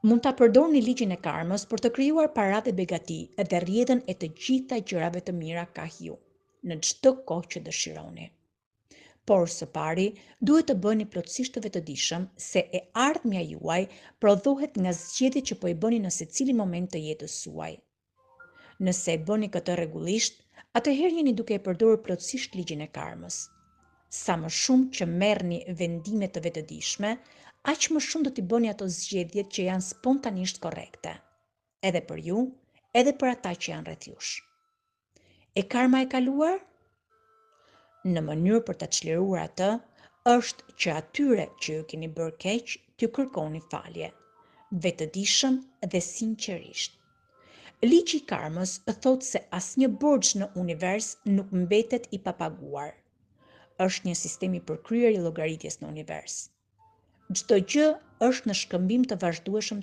Mund ta përdorni ligjin e karmës për të krijuar para dhe begati dhe rrjedhën e të gjitha gjërave të mira ka ju, në çdo kohë që dëshironi. Por së pari, duhet të bëni plotësisht të vetëdijshëm se e ardhmja juaj prodhohet nga zgjedhjet që po i bëni në secili moment të jetës suaj. Nëse e bëni këtë rregullisht, atëherë jeni duke e përdorur plotësisht ligjin e karmës. Sa më shumë që merrni vendime të vetëdijshme, aq më shumë do t'i bëni ato zgjedhjet që janë spontanisht korrekte, edhe për ju, edhe për ata që janë rreth jush. E karma e kaluar? Në mënyrë për ta çliruar atë, është që atyre që ju keni bërë keq, t'ju kërkoni falje, vetëdijshëm dhe sinqerisht. Ligji i karmës thotë se asnjë borxh në univers nuk mbetet i papaguar. Është një sistem i përkryer i llogaritjes në univers. Çdo gjë është në shkëmbim të vazhdueshëm